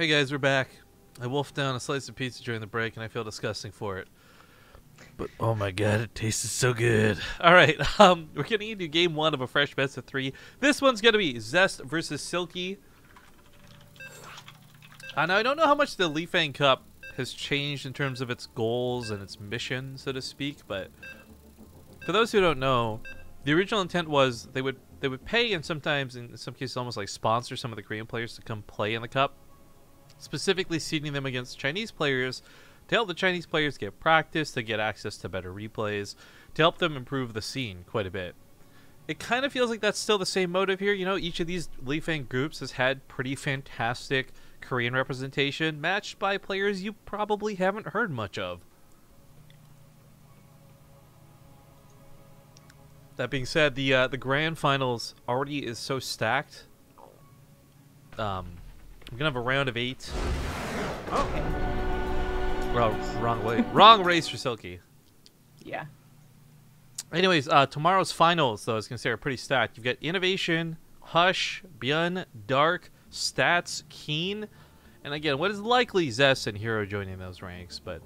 Hey guys, we're back. I wolfed down a slice of pizza during the break and I feel disgusting for it. But oh my god, it tasted so good. Alright, we're getting into game 1 of a fresh best of 3. This one's gonna be Zest versus Silky. Now I don't know how much the LeiFeng Cup has changed in terms of its goals and its mission, so to speak, but for those who don't know, the original intent was they would pay and sometimes, in some cases, almost like sponsor some of the Korean players to come play in the Cup, specifically seeding them against Chinese players to help the Chinese players get practice, to get access to better replays, to help them improve the scene quite a bit. It kind of feels like that's still the same motive here. You know, each of these LeiFeng groups has had pretty fantastic Korean representation, matched by players you probably haven't heard much of. That being said, the grand finals already is so stacked. We're gonna have a round of 8. Okay. Well, wrong way. Wrong race for Silky. Yeah. Anyways, tomorrow's finals, though, I was gonna say, are pretty stacked. You've got Innovation, Hush, Byun, Dark, Stats, Keen, and again, what is likely Zest and Hero joining those ranks, but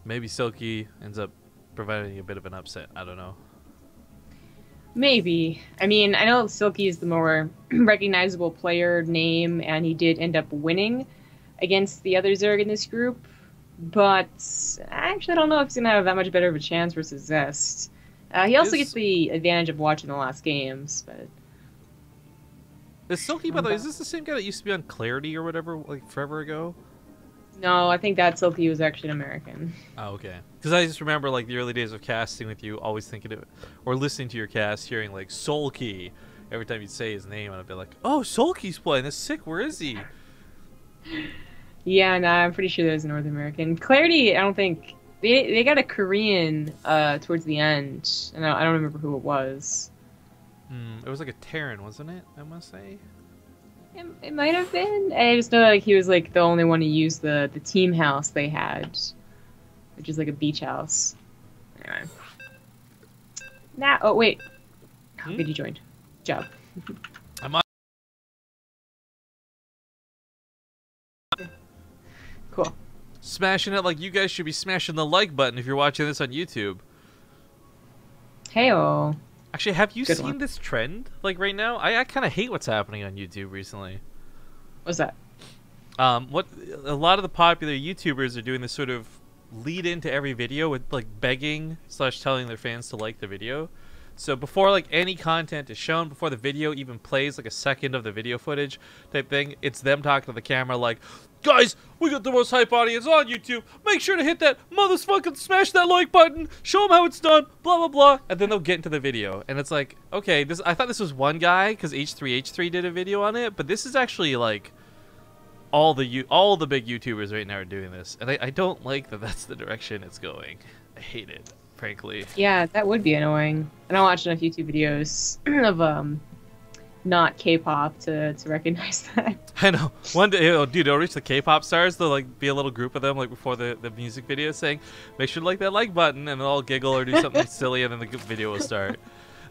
maybe Silky ends up providing a bit of an upset. I don't know. Maybe. I mean, I know Silky is the more recognizable player name, and he did end up winning against the other Zerg in this group, but I actually don't know if he's going to have that much better of a chance versus Zest. He also gets the advantage of watching the last games, but... Is Silky, by the way, is this the same guy that used to be on Clarity or whatever, like, forever ago? No, I think that Silky was actually an American. Oh, okay. Because I just remember, like, the early days of casting with you, always thinking of it, or listening to your cast, hearing, like, Silky every time you'd say his name, and I'd be like, oh, Silky's playing, that's sick, where is he? Yeah, nah, I'm pretty sure that was North American. Clarity, I don't think... They got a Korean towards the end, and I don't remember who it was. It was like a Terran, wasn't it, I must say? It might have been. I just know like he was like the only one to use the team house they had, which is like a beach house. Anyway. Oh wait, how good you joined. Good job. I'm on. Cool. Smashing it like you guys should be smashing the like button if you're watching this on YouTube. Hey-oh. Actually, have you Good seen one. this trend, like, right now? I kind of hate what's happening on YouTube recently. What's that? What a lot of the popular YouTubers are doing this sort of lead into every video with, like, begging / telling their fans to like the video. So before, like, any content is shown, before the video even plays, like, a second of the video footage type thing, it's them talking to the camera like, guys, we got the most hype audience on YouTube. Make sure to hit that motherfucking smash that like button. Show them how it's done. Blah, blah, blah. And then they'll get into the video. And it's like, okay, I thought this was one guy because H3H3 did a video on it. But this is actually, like, all the big YouTubers right now are doing this. And I don't like that that's the direction it's going. I hate it, frankly. Yeah, that would be annoying. And I watched enough YouTube videos of not K-pop to recognize that. I know. One day, dude, it'll reach the K-pop stars. There'll like be a little group of them like before the music video saying, "Make sure to like that like button," and they'll all giggle or do something silly, and then the video will start.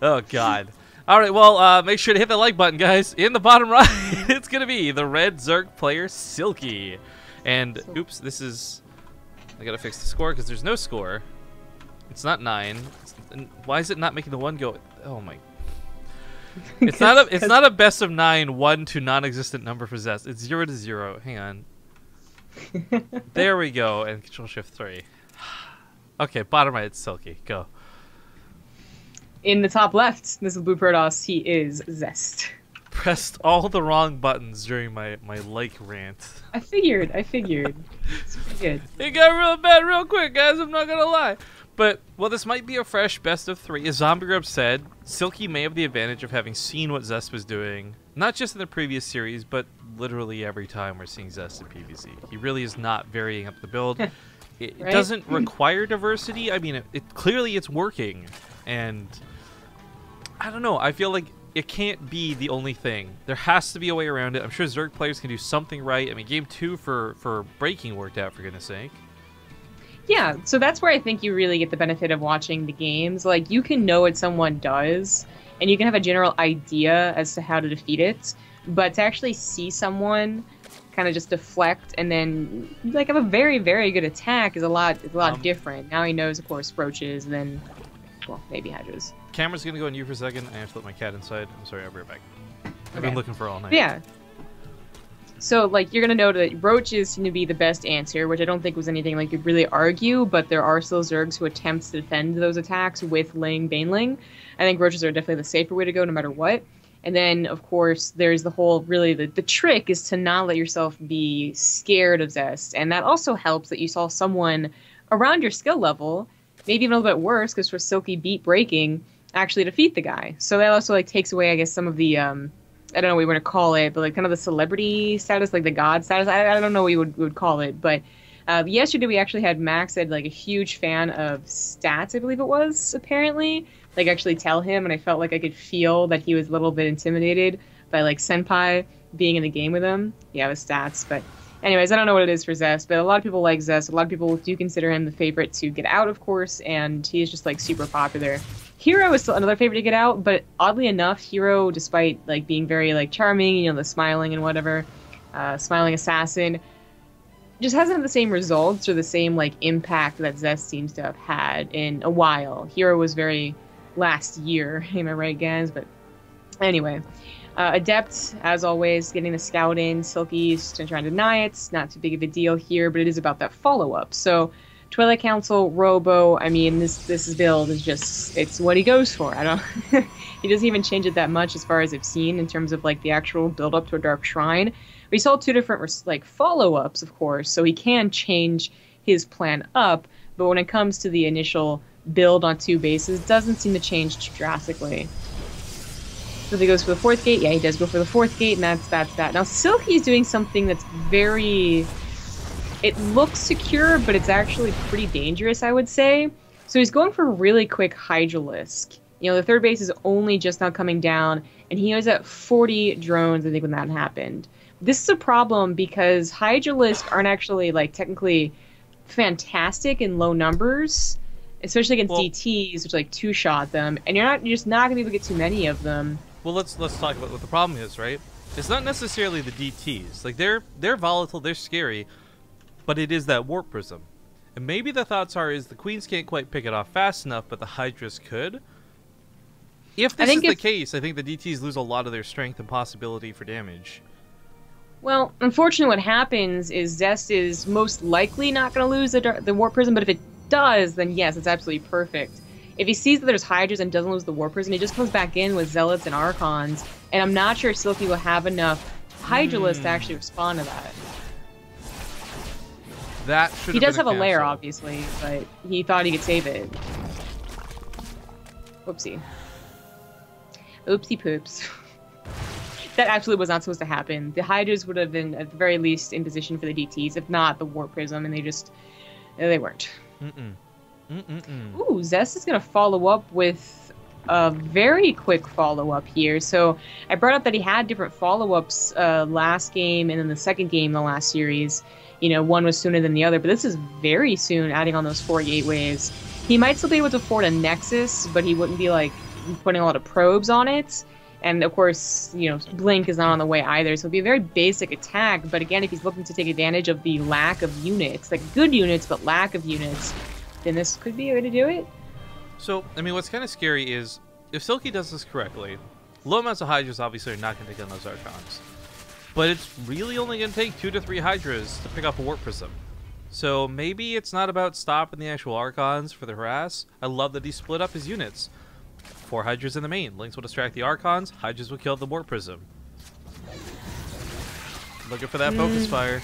Oh God. All right, well, make sure to hit that like button, guys. In the bottom right, it's gonna be the red Zerg player Silky, and oops, this is. I gotta fix the score because there's no score. It's not 9. Why is it not making the one go? Oh my. It's not a best of 9 1 to non-existent number for Zest. It's 0 to 0. Hang on. There we go. And Control Shift 3. Okay, bottom right. It's Silky. Go. In the top left, this is Blue Protoss. He is Zest. Pressed all the wrong buttons during my like rant. I figured. It's pretty good. It got real bad real quick, guys. I'm not gonna lie. But, well, this might be a fresh best of 3. As Zombie Grub said, Silky may have the advantage of having seen what Zest was doing, not just in the previous series, but literally every time we're seeing Zest in PvZ. He really is not varying up the build. It Right? doesn't require diversity. I mean, clearly it's working. And, I don't know. I feel like it can't be the only thing. There has to be a way around it. I'm sure Zerg players can do something right. I mean, Game 2 for Breaking worked out, for goodness sake. Yeah, so that's where I think you really get the benefit of watching the games. Like, you can know what someone does, and you can have a general idea as to how to defeat it, but to actually see someone kind of just deflect, and then like have a very, very good attack is a lot different. Now he knows, of course, Roaches, and then, well, maybe Hydras. Camera's gonna go on you for a second. I have to let my cat inside. I'm sorry, I'll be right back. I've been looking for all night. Yeah. So, like, you're gonna know that Roaches seem to be the best answer, which I don't think was anything like you'd really argue, but there are still Zergs who attempt to defend those attacks with Ling Baneling. I think Roaches are definitely the safer way to go no matter what. And then, of course, there's the whole, really, the trick is to not let yourself be scared of Zest. And that also helps that you saw someone around your skill level, maybe even a little bit worse, because for Silky beat breaking, actually defeat the guy. So that also, like, takes away, I guess, some of the, I don't know what you want to call it, but, like, kind of the celebrity status, like the god status. I don't know what you would call it, but yesterday we actually had Max, said, like, a huge fan of stats, I believe it was, apparently. Like, actually tell him, and I felt like I could feel that he was a little bit intimidated by, like, Senpai being in the game with him. Yeah, with stats, but anyways, I don't know what it is for Zest, but a lot of people like Zest. A lot of people do consider him the favorite to get out, of course, and he is just, like, super popular. Hero is still another favorite to get out, but oddly enough, Hero, despite, like, being very, like, charming, you know, the smiling and whatever, smiling assassin, just hasn't had the same results or the same, like, impact that Zest seems to have had in a while. Hero was very last year, am I right, guys? But anyway, Adept, as always, getting the scout in. Silky's trying to deny it. It's not too big of a deal here, but it is about that follow-up. So Twilight Council, Robo, I mean, this build is just, it's what he goes for. I don't, he doesn't even change it that much as far as I've seen in terms of, like, the actual build-up to a Dark Shrine. We saw two different, like, follow-ups, of course, so he can change his plan up, but when it comes to the initial build on two bases, doesn't seem to change drastically. So if he goes for the fourth gate, yeah, he does go for the fourth gate, and that's that. Now, Silky's doing something that's very, it looks secure, but it's actually pretty dangerous, I would say. So he's going for a really quick Hydralisk. You know, the third base is only just now coming down, and he was at 40 drones, I think, when that happened. This is a problem because Hydralisk aren't actually, like, technically fantastic in low numbers, especially against DTs, which, like, two-shot them, and you're just not gonna be able to get too many of them. Well, let's talk about what the problem is, right? It's not necessarily the DTs. Like, they're volatile, they're scary, but it is that warp prism. And maybe the thoughts is the queens can't quite pick it off fast enough, but the Hydras could. If this is the case, I think the DTs lose a lot of their strength and possibility for damage. Well, unfortunately, what happens is Zest is most likely not going to lose the warp prism, but if it does, then yes, it's absolutely perfect. If he sees that there's Hydras and doesn't lose the warp prism, he just comes back in with Zealots and Archons, and I'm not sure Silky will have enough Hydralisk to actually respond to that. That should He does have a lair, obviously, but he thought he could save it. Whoopsie. Oopsie poops. That absolutely was not supposed to happen. The Hydras would have been, at the very least, in position for the DTs, if not the Warp Prism, and they weren't. Ooh, Zest is going to follow up with a very quick follow-up here. So I brought up that he had different follow-ups last game and then the second game in the last series. You know, one was sooner than the other, but this is very soon, adding on those 4 gateways. He might still be able to afford a Nexus, but he wouldn't be, like, putting a lot of probes on it. And, of course, you know, Blink is not on the way either, so it'll be a very basic attack. But again, if he's looking to take advantage of the lack of units, like good units, but lack of units, then this could be a way to do it. So, I mean, what's kind of scary is, if Silky does this correctly, low amounts of Hydras obviously are not going to take on those Archons. But it's really only going to take 2 to 3 Hydras to pick off a Warp Prism. So maybe it's not about stopping the actual Archons for the harass. I love that he split up his units. 4 Hydras in the main. Lynx will distract the Archons. Hydras will kill the Warp Prism. Looking for that focus fire.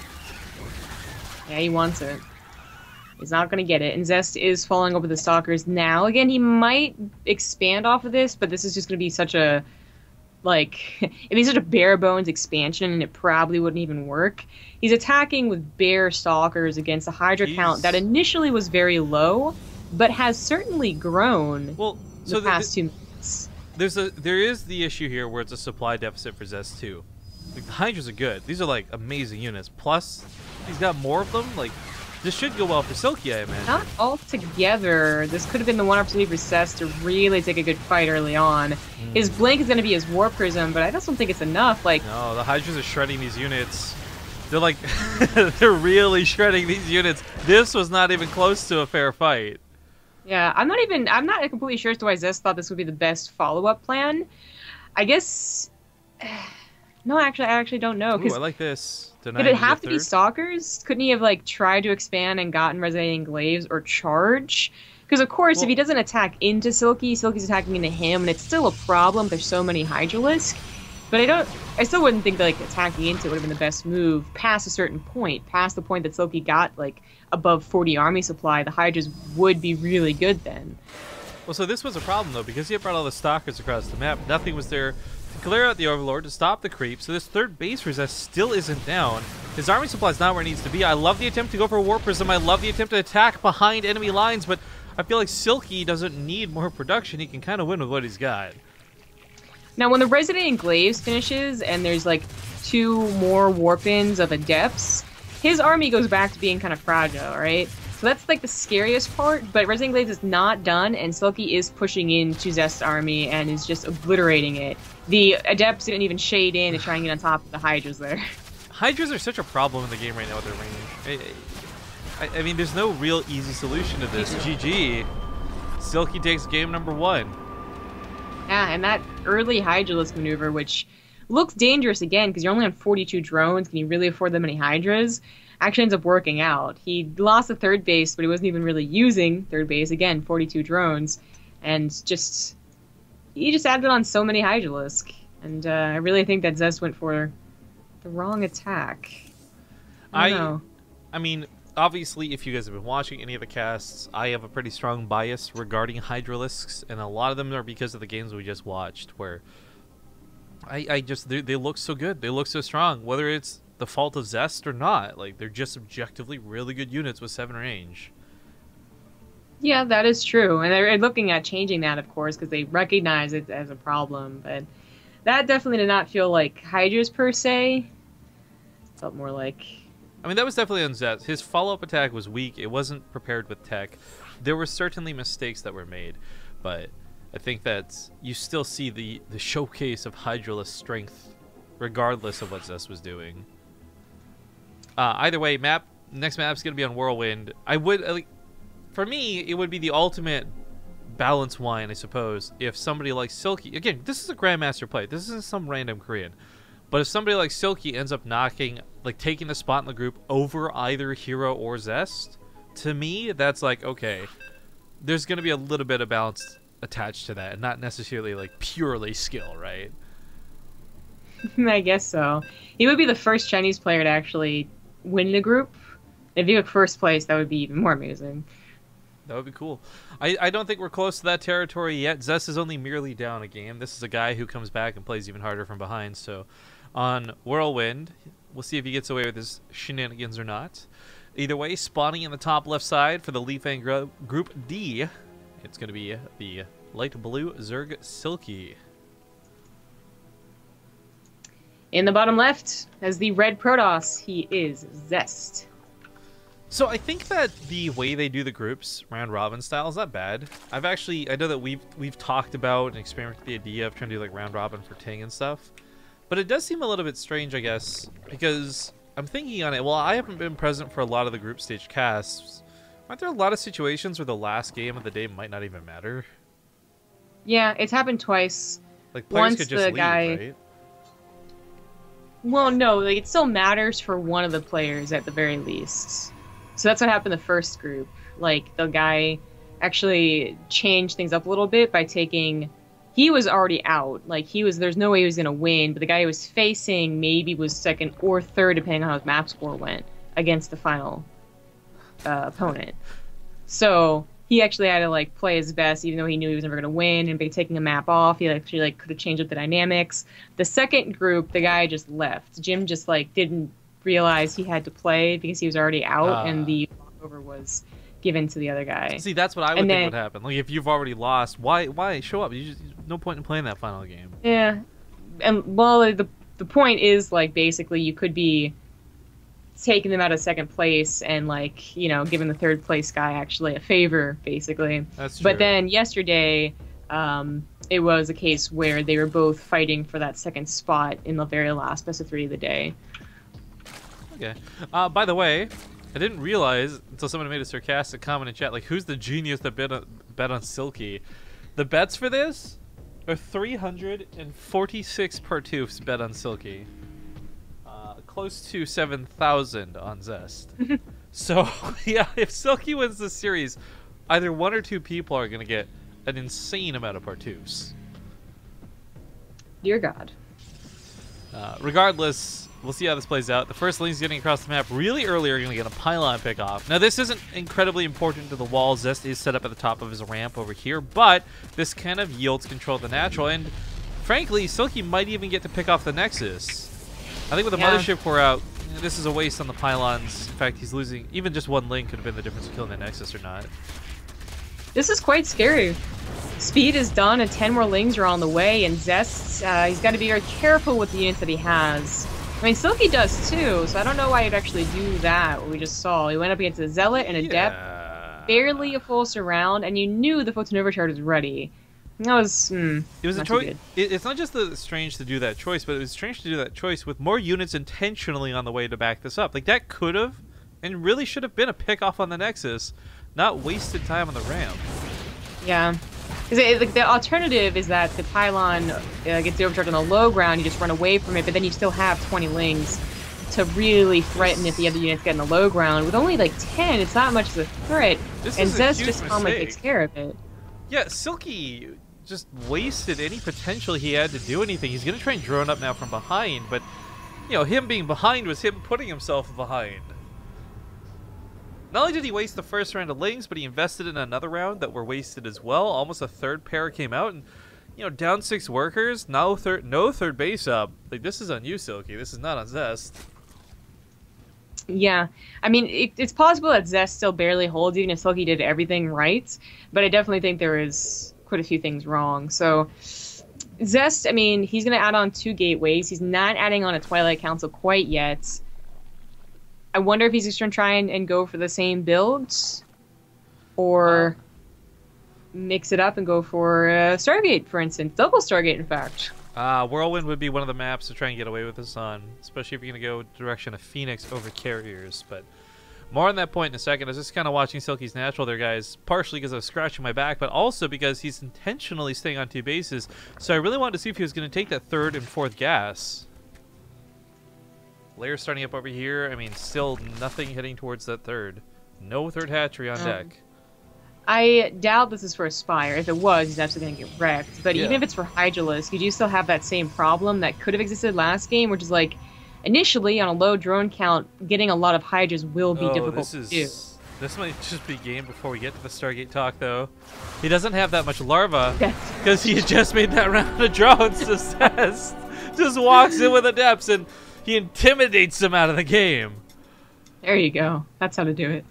Yeah, he wants it. He's not going to get it. And Zest is falling over the Stalkers now. Again, he might expand off of this, but this is just going to be such a, like, it'd be such a bare bones expansion, and it probably wouldn't even work. He's attacking with bare Stalkers against a Hydra count that initially was very low, but has certainly grown the past 2 months. There is the issue here where it's a supply deficit for Zest too. Like, the Hydras are good. These are, like, amazing units. Plus, he's got more of them. Like, this should go well for Silky, I imagine. Not altogether. This could have been the one opportunity for Zest to really take a good fight early on. His Blink is going to be his War Prism, but I just don't think it's enough. Like, no, the Hydras are shredding these units. They're like, they're really shredding these units. This was not even close to a fair fight. Yeah, I'm not completely sure as to why Zest thought this would be the best follow-up plan. I guess, no, actually, I actually don't know. Ooh, I like this. Could it have to be Stalkers? Couldn't he have, like, tried to expand and gotten Resonating Glaives or Charge? Because, of course, if he doesn't attack into Silky, Silky's attacking into him, and it's still a problem. There's so many Hydralisk. But I still wouldn't think that, like, attacking into it would have been the best move past a certain point. Past the point that Silky got, like, above 40 army supply, the Hydras would be really good then. Well, so this was a problem, though, because he had brought all the Stalkers across the map. Nothing was there to clear out the Overlord, to stop the creep. So this third base for Zest still isn't down. His army supply is not where it needs to be. I love the attempt to go for Warp Prism. I love the attempt to attack behind enemy lines, but I feel like Silky doesn't need more production. He can kind of win with what he's got. Now, when the Resonating Glaives finishes and there's, like, 2 more Warp-ins of Adepts, his army goes back to being kind of fragile, right? So that's, like, the scariest part, but Resonating Glaives is not done, and Silky is pushing into Zest's army and is just obliterating it. The Adepts didn't even shade in to try and get on top of the Hydras there. Hydras are such a problem in the game right now with their range. I mean, there's no real easy solution to this. GG. Silky takes game number 1. Yeah, and that early Hydralisk maneuver, which looks dangerous again, because you're only on 42 drones, can you really afford that many Hydras? Actually ends up working out. He lost the third base, but he wasn't even really using third base. Again, 42 drones. And he just added on so many Hydralisk. And I really think that Zest went for the wrong attack. I don't know. I mean, obviously, if you guys have been watching any of the casts, I have a pretty strong bias regarding Hydralisks, and a lot of them are because of the games we just watched, where they look so good, they look so strong, whether it's the fault of Zest or not. Like, they're just objectively really good units with 7 range. Yeah, that is true, and they're looking at changing that, of course, because they recognize it as a problem, but that definitely did not feel like Hydras per se. It felt more like... I mean, that was definitely on Zest. His follow-up attack was weak. It wasn't prepared with tech. There were certainly mistakes that were made, but I think that you still see the showcase of Hydralisk strength regardless of what Zest was doing. Either way, next map's going to be on Whirlwind. For me, it would be the ultimate balance wine, I suppose, if somebody like Silky... Again, this is a Grandmaster play. This isn't some random Korean. But if somebody like Silky ends up taking the spot in the group over either Hero or Zest, to me, that's like, okay, there's going to be a little bit of balance attached to that, and not necessarily, like, purely skill, right? I guess so. He would be the first Chinese player to actually win the group. If he took first place, that would be even more amazing. That would be cool. I don't think we're close to that territory yet. Zest is only merely down a game. This is a guy who comes back and plays even harder from behind, so... On Whirlwind, we'll see if he gets away with his shenanigans or not. Either way, spawning in the top left side for the LeiFeng Group D, it's going to be the light blue Zerg Silky. In the bottom left, as the red Protoss, he is Zest. So I think that the way they do the groups, round robin style, is not bad. I know that we've talked about and experimented with the idea of trying to do like round robin for Ting and stuff. But it does seem a little bit strange, I guess, because I'm thinking on it, well, I haven't been present for a lot of the group stage casts. Aren't there a lot of situations where the last game of the day might not even matter? Yeah, it's happened twice. Like, players could just leave, right? Well, no, like, it still matters for one of the players at the very least. So that's what happened in the first group. Like, the guy actually changed things up a little bit by taking... He was already out. Like, there's no way he was going to win, but the guy he was facing maybe was second or third, depending on how his map score went, against the final opponent. So he actually had to, like, play his best, even though he knew he was never going to win, and by taking a map off, he actually, like, could have changed up the dynamics. The second group, the guy just left. Jim just, like, didn't realize he had to play because he was already out, and the walkover was given to the other guy. See, that's what I would think would happen. Like, if you've already lost, why show up? No point in playing that final game. Yeah, and well, the point is, like, basically you could be taking them out of second place and, like, you know, giving the third place guy actually a favor, basically. That's true. But then yesterday, it was a case where they were both fighting for that second spot in the very last best of 3 of the day. Okay. By the way, I didn't realize until someone made a sarcastic comment in chat, like, who's the genius that bet on Silky? The bets for this are 346 Partoofs bet on Silky. Close to 7,000 on Zest. So, yeah, if Silky wins this series, either one or two people are going to get an insane amount of Partoofs. Dear God. Regardless, we'll see how this plays out. The first lanes getting across the map really early are going to get a pylon pick off. Now, this isn't incredibly important to the wall. Zest is set up at the top of his ramp over here, but this kind of yields control of the natural, and frankly, Silky might even get to pick off the Nexus. I think with the Mothership core out, this is a waste on the pylons. In fact, he's losing. Even just one lane could have been the difference of killing the Nexus or not. This is quite scary. Speed is done, and 10 more lings are on the way, and Zest, he's got to be very careful with the units that he has. I mean, Silky does too, so I don't know why he'd actually do that, what we just saw. He went up against a Zealot and a Adept, barely a full surround, and you knew the Photon Overcharge was ready. That was, it was a choice. It's not just strange to do that choice, but it was strange to do that choice with more units intentionally on the way to back this up. Like, that could have, and really should have been a pick off on the Nexus, not wasted time on the ramp. Yeah. Like, the alternative is that the pylon gets the overcharge on the low ground, you just run away from it, but then you still have 20 lings to really threaten if the other units get in the low ground. With only like 10, it's not much of a threat, and Zest just calmly takes care of it. Yeah, Silky just wasted any potential he had to do anything. He's going to try and drone up now from behind, but, you know, him being behind was him putting himself behind. Not only did he waste the first round of lings, but he invested in another round that were wasted as well. Almost a third pair came out, and, you know, down 6 workers, no third base up. Like, this is on you, Silky. This is not on Zest. Yeah, I mean, it's possible that Zest still barely holds, even if Silky did everything right, but I definitely think there is quite a few things wrong. So, Zest, I mean, he's going to add on 2 gateways. He's not adding on a Twilight Council quite yet. I wonder if he's just going to try and go for the same builds, or mix it up and go for Stargate, for instance. Double Stargate, in fact. Whirlwind would be one of the maps to try and get away with this on, especially if you're going to go direction of Phoenix over Carriers. But more on that point in a second. I was just kind of watching Silky's natural there, guys, partially because I was scratching my back, but also because he's intentionally staying on 2 bases. So I really wanted to see if he was going to take that 3rd and 4th gas. Layer starting up over here. I mean, still nothing heading towards that 3rd. No 3rd hatchery on deck. I doubt this is for a Spire. If it was, he's actually going to get wrecked. But even if it's for Hydralisk, you do still have that same problem that could have existed last game, which is like, initially, on a low drone count, getting a lot of Hydras will be difficult to do. This might just be game before we get to the Stargate talk, though. He doesn't have that much larva, because he just made that round of drones to Zest. Just walks in with Adepts, and he intimidates them out of the game. There you go. That's how to do it.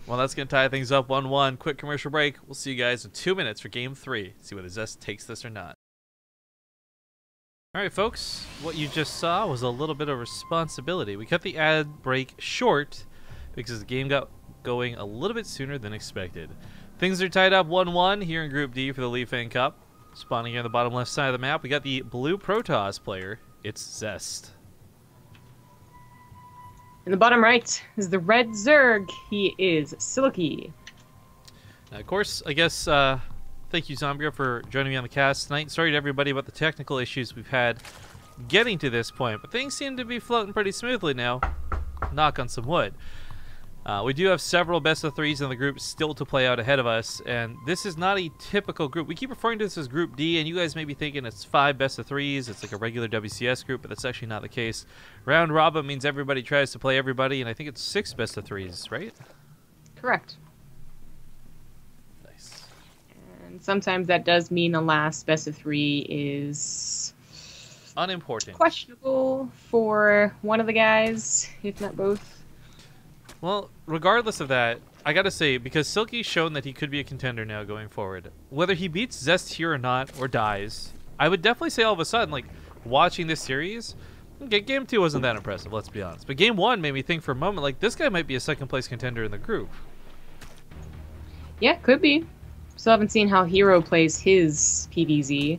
Well, that's going to tie things up 1-1. Quick commercial break. We'll see you guys in 2 minutes for Game 3. See whether Zest takes this or not. Alright, folks. What you just saw was a little bit of responsibility. We cut the ad break short because the game got going a little bit sooner than expected. Things are tied up 1-1 here in Group D for the LeiFeng Cup. Spawning here on the bottom left side of the map, we got the blue Protoss player. It's Zest. In the bottom right is the red Zerg. He is Silky. Now, of course, I guess, thank you, Zombia, for joining me on the cast tonight. Sorry to everybody about the technical issues we've had getting to this point, but things seem to be floating pretty smoothly now. Knock on some wood. We do have several best of 3s in the group still to play out ahead of us, and this is not a typical group. We keep referring to this as Group D, and you guys may be thinking it's 5 best of 3s. It's like a regular WCS group, but that's actually not the case. Round robin means everybody tries to play everybody, and I think it's 6 best of 3s, right? Correct. Nice. And sometimes that does mean the last best of 3 is unimportant, questionable for one of the guys, if not both. Well, regardless of that, I gotta say, because Silky's shown that he could be a contender now going forward, whether he beats Zest here or not, or dies, I would definitely say all of a sudden, like, watching this series, okay, Game 2 wasn't that impressive, let's be honest. But Game 1 made me think for a moment, like, this guy might be a second-place contender in the group. Yeah, could be. Still haven't seen how Hero plays his PvZ,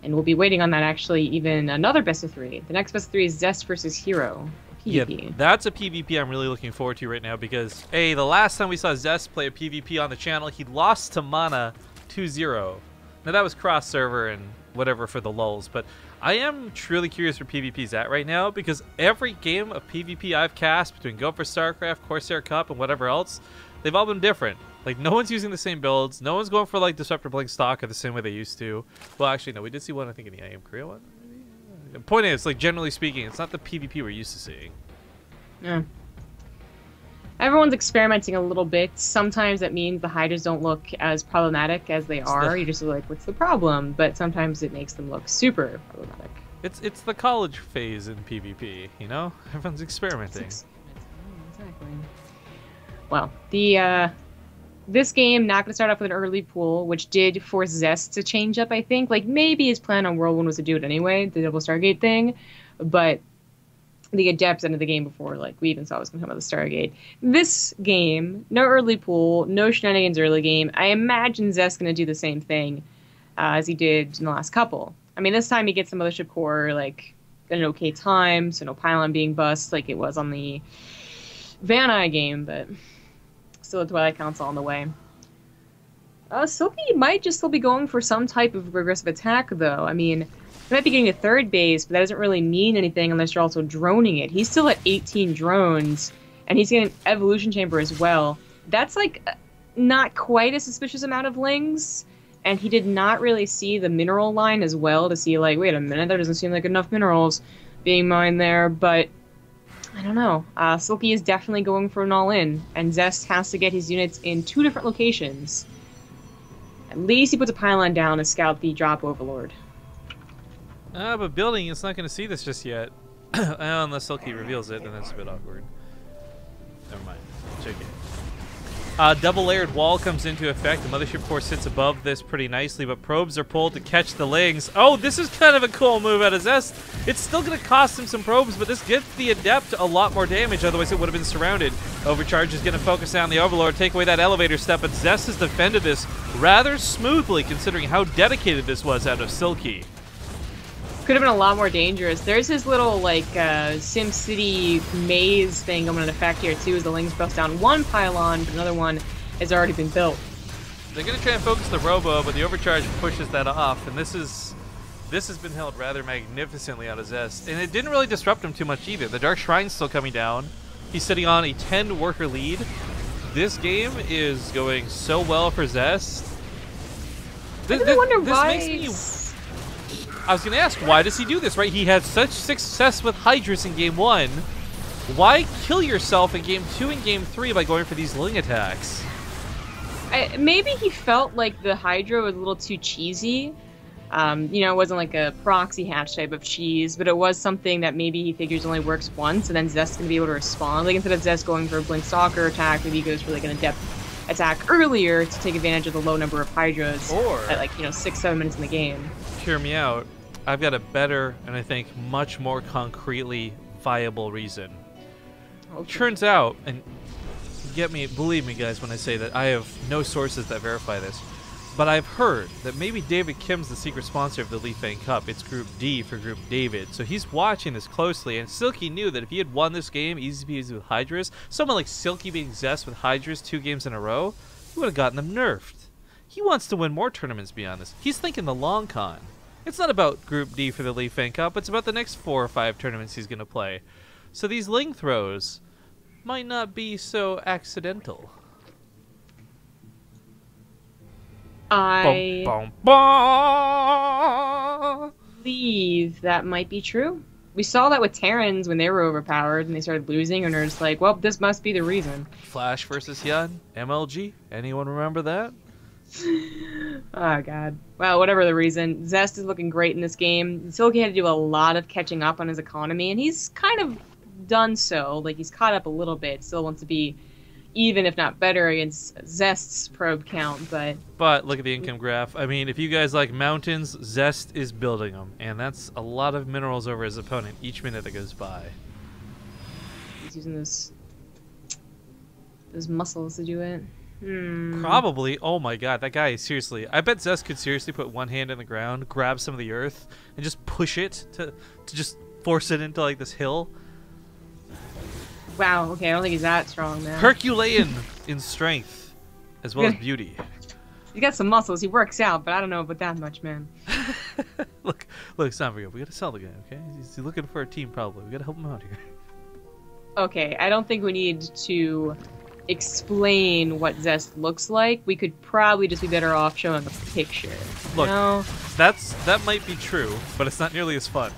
and we'll be waiting on that, actually, even another best of 3. The next best of 3 is Zest versus Hero. PvP. Yeah, that's a PvP I'm really looking forward to right now because, A, the last time we saw Zest play a PvP on the channel, he lost to Mana 2-0. Now, that was cross-server and whatever for the lulz, but I am truly curious where PvP's at right now because every game of PvP I've cast between Go for StarCraft, Corsair Cup, and whatever else, they've all been different. Like, no one's using the same builds. No one's going for, like, Disruptor Blink stock or the same way they used to. Well, actually, no, we did see one, I think, in the I Am Korea one. The point is, like, generally speaking, it's not the PvP we're used to seeing. Yeah. Everyone's experimenting a little bit. Sometimes that means the Hydras don't look as problematic as they are. You're just like, what's the problem? But sometimes it makes them look super problematic. It's the college phase in PvP, you know? Everyone's experimenting. Exactly. Well, this game not going to start off with an early pool, which did force Zest to change up, I think. Like, maybe his plan on World 1 was to do it anyway, the double Stargate thing. But the Adepts ended the game before, like, we even saw what was going to come out of the Stargate. This game, no early pool, no shenanigans early game. I imagine Zest's going to do the same thing as he did in the last couple. I mean, this time he gets the Mothership Core, like, at an okay time, so no pylon being bust like it was on the Van Eye game, but still a Twilight Council on the way. Silky might just still be going for some type of regressive attack, though. I mean, he might be getting a third base, but that doesn't really mean anything unless you're also droning it. He's still at 18 drones, and he's getting an evolution chamber as well. That's, like, not quite a suspicious amount of lings, and he did not really see the mineral line as well to see, like, wait a minute, there doesn't seem like enough minerals being mined there, but I don't know. Silky is definitely going for an all-in, and Zest has to get his units in 2 different locations. At least he puts a pylon down to scout the drop overlord. But building is not going to see this just yet. Unless Silky reveals it, then that's a bit awkward. Never mind. Check it. Double-layered wall comes into effect. The Mothership Core sits above this pretty nicely, but probes are pulled to catch the lings. Oh, this is kind of a cool move out of Zest. It's still going to cost him some probes, but this gives the Adept a lot more damage, otherwise it would have been surrounded. Overcharge is going to focus down the Overlord, take away that elevator step, but Zest has defended this rather smoothly, considering how dedicated this was out of Silky. Could have been a lot more dangerous. There's his little, like, SimCity maze thing going into effect here, too, as the Lings bust down one pylon, but another one has already been built. They're going to try and focus the Robo, but the Overcharge pushes that off, and this has been held rather magnificently out of Zest. And it didn't really disrupt him too much either. The Dark Shrine's still coming down. He's sitting on a 10-worker lead. This game is going so well for Zest. I wonder why. Makes me... I was going to ask, why does he do this, right? He had such success with Hydras in Game 1. Why kill yourself in Game 2 and Game 3 by going for these Ling attacks? Maybe he felt like the Hydra was a little too cheesy. You know, it wasn't like a proxy hatch type of cheese, but it was something that maybe he figures only works once, and then Zest's going to be able to respond. Like, instead of Zest going for a Blink Stalker attack, maybe he goes for, like, an Adept attack earlier to take advantage of the low number of Hydras at, like, you know, 6-7 minutes in the game. Hear me out. I've got a better and I think much more concretely viable reason. Okay. Turns out, and believe me guys when I say that I have no sources that verify this, but I've heard that maybe David Kim's the secret sponsor of the LeiFeng Cup. It's Group D for Group David, so he's watching this closely, and Silky knew that if he had won this game easy peasy with Hydras, someone like Silky being Zest with Hydras 2 games in a row, he would have gotten them nerfed. He wants to win more tournaments beyond this. He's thinking the long con. It's not about Group D for the LeiFeng Cup, it's about the next 4 or 5 tournaments he's going to play. So these Ling throws might not be so accidental. I believe that might be true. We saw that with Terrans when they were overpowered and they started losing, and they're just like, well, this must be the reason. Flash versus Yun, MLG, anyone remember that? Oh, God. Well, whatever the reason, Zest is looking great in this game. Silky had to do a lot of catching up on his economy, and he's kind of done so. Like, he's caught up a little bit. Still wants to be even, if not better, against Zest's probe count, but... But look at the income graph. I mean, if you guys like mountains, Zest is building them, and that's a lot of minerals over his opponent each minute that goes by. He's using those muscles to do it. Probably. Oh my god, that guy, seriously. I bet Zest could seriously put one hand in the ground, grab some of the earth, and just push it to just force it into like this hill. Wow, okay, I don't think he's that strong, man. Herculean in strength, as well as beauty. He's got some muscles. He works out, but I don't know about that much, man. Look, it's not real. We gotta sell the guy, okay? He's looking for a team, probably. We gotta help him out here. Okay, I don't think we need to explain what Zest looks like. We could probably just be better off showing a picture. Look, you know? that might be true, but it's not nearly as fun.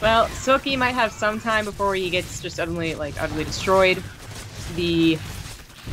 Well, Silky might have some time before he gets just utterly destroyed. The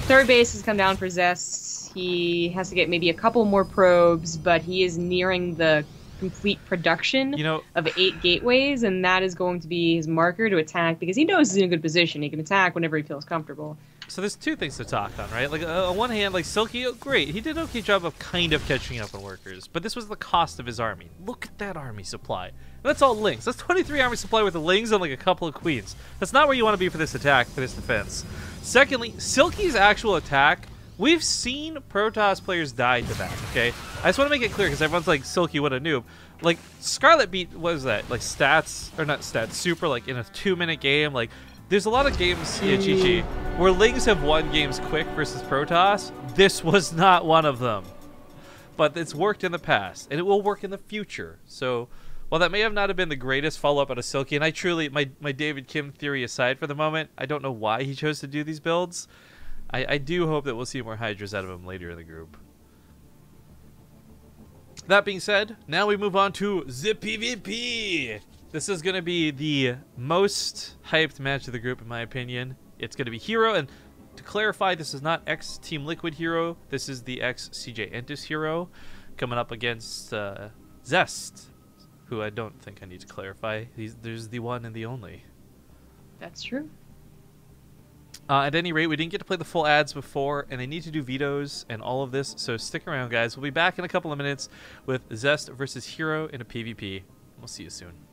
third base has come down for Zest. He has to get maybe a couple more probes, but he is nearing the complete production of 8 gateways, and that is going to be his marker to attack because he knows he's in a good position. He can attack whenever he feels comfortable. So there's two things to talk on, right? Like, on one hand, like, Silky, great. He did an okay job of kind of catching up on workers, but this was the cost of his army. Look at that army supply. That's all lings. That's 23 army supply with the lings and, like, a couple of queens. That's not where you want to be for this attack, for this defense. Secondly, Silky's actual attack, we've seen Protoss players die to that, okay? I just want to make it clear, because everyone's like, Silky, what a noob. Like, Scarlet beat, what was that? Like, stats, or not stats, super, like, in a 2-minute game, like, there's a lot of games, yeah, GG, where Lings have won games quick versus Protoss. This was not one of them. But it's worked in the past, and it will work in the future. So, while that may have not have been the greatest follow-up out of Silky, and I truly, my David Kim theory aside for the moment, I don't know why he chose to do these builds. I do hope that we'll see more Hydras out of him later in the group. That being said, now we move on to the PvP. This is going to be the most hyped match of the group, in my opinion. It's going to be Hero, and to clarify, this is not ex-Team Liquid Hero. This is the ex-CJ Entus Hero coming up against Zest, who I don't think I need to clarify. There's the one and the only. That's true. At any rate, we didn't get to play the full ads before, and they need to do vetoes and all of this, so stick around, guys. We'll be back in a couple of minutes with Zest versus Hero in a PvP. We'll see you soon.